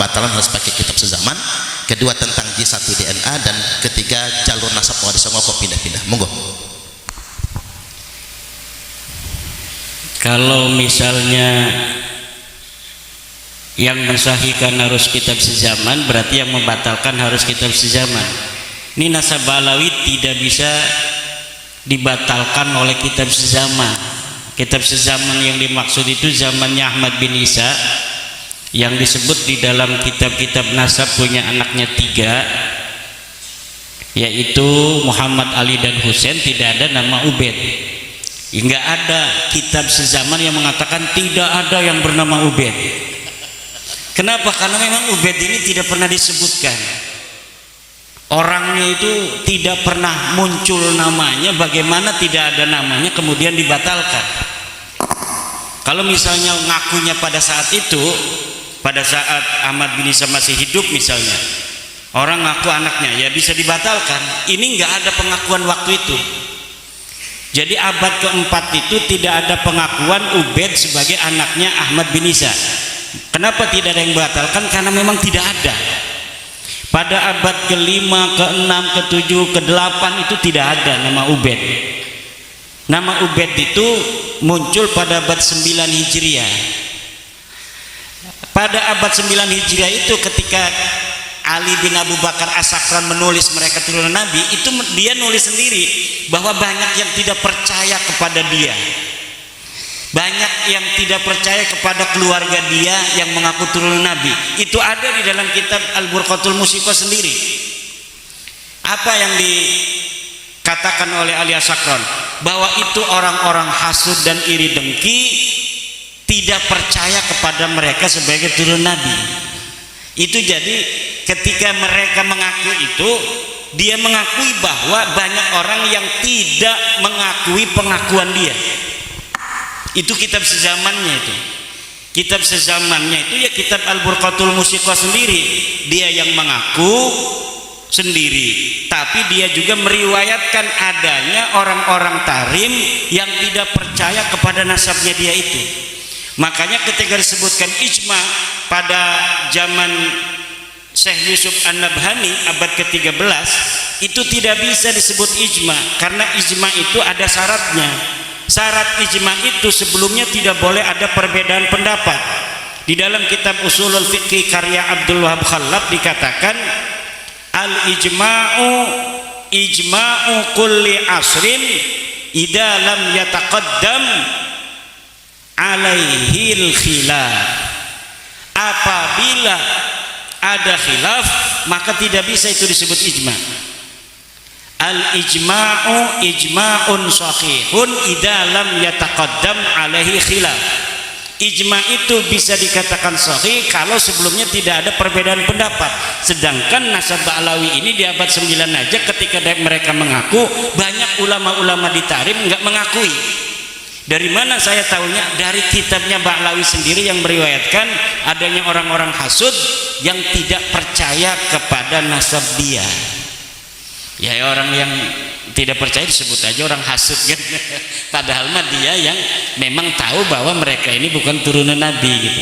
pembatalan harus pakai kitab sezaman, kedua tentang J1 DNA, dan ketiga jalur nasab waris kok pindah-pindah. Monggo. Kalau misalnya yang mensahihkan harus kitab sezaman, berarti yang membatalkan harus kitab sezaman. Ini nasab Alawi tidak bisa dibatalkan oleh kitab sezaman. Kitab sezaman yang dimaksud itu zamannya Ahmad bin Isa, yang disebut di dalam kitab-kitab nasab punya anaknya 3, yaitu Muhammad, Ali, dan Husain. Tidak ada nama Ubaid. Enggak ada kitab sezaman yang mengatakan tidak ada yang bernama Ubaid. Kenapa? Karena memang Ubaid ini tidak pernah disebutkan. Orangnya itu tidak pernah muncul namanya. Bagaimana tidak ada namanya kemudian dibatalkan? Kalau misalnya ngakunya pada saat itu, pada saat Ahmad bin Isa masih hidup misalnya, orang ngaku anaknya, ya bisa dibatalkan. Ini enggak ada pengakuan waktu itu. Jadi abad keempat itu tidak ada pengakuan Ubaid sebagai anaknya Ahmad bin Isa. Kenapa tidak ada yang batalkan? Karena memang tidak ada. Pada abad ke-5, ke-6, ke-7, ke-8 itu tidak ada nama Ubaid. Nama Ubaid itu muncul pada abad 9 Hijriah. Pada abad 9 Hijriah itu ketika Ali bin Abu Bakar As-Sakran menulis mereka turunan Nabi, itu dia nulis sendiri bahwa banyak yang tidak percaya kepada dia, banyak yang tidak percaya kepada keluarga dia yang mengaku turunan Nabi. Itu ada di dalam kitab Al-Burqatul Musiqah sendiri. Apa yang dikatakan oleh Ali As-Sakran? Bahwa itu orang-orang hasud dan iri dengki, tidak percaya kepada mereka sebagai turunan Nabi. Itu jadi ketika mereka mengaku itu, dia mengakui bahwa banyak orang yang tidak mengakui pengakuan dia. Itu kitab sezamannya itu. Kitab sezamannya itu ya kitab Al-Burqatul Musiqah sendiri. Dia yang mengaku sendiri, tapi dia juga meriwayatkan adanya orang-orang tarim yang tidak percaya kepada nasabnya dia itu. Makanya ketika disebutkan ijma pada zaman Syekh Yusuf An-Nabhani abad ke-13, itu tidak bisa disebut ijma, karena ijma itu ada syaratnya. Syarat ijma itu sebelumnya tidak boleh ada perbedaan pendapat. Di dalam kitab Ushulul Fiqh karya Abdul Wahab Khallab dikatakan al-ijma'u ijma'u kulli asrin idza lam yataqaddam alaihil khilaf. Apabila ada khilaf maka tidak bisa itu disebut ijma. Al ijma'u ijma'un sahihun idza lam yataqaddam alaihi khilaf. Ijma itu bisa dikatakan sahih kalau sebelumnya tidak ada perbedaan pendapat. Sedangkan nasab Ba'lawi ini di abad 9 aja ketika mereka mengaku, banyak ulama-ulama di Tarim enggak mengakui. Dari mana saya tahunya? Dari kitabnya Ba'lawi sendiri yang meriwayatkan adanya orang-orang hasud yang tidak percaya kepada nasab dia. Ya orang yang tidak percaya disebut aja orang hasud kan. Padahal mah dia yang memang tahu bahwa mereka ini bukan turunan Nabi gitu.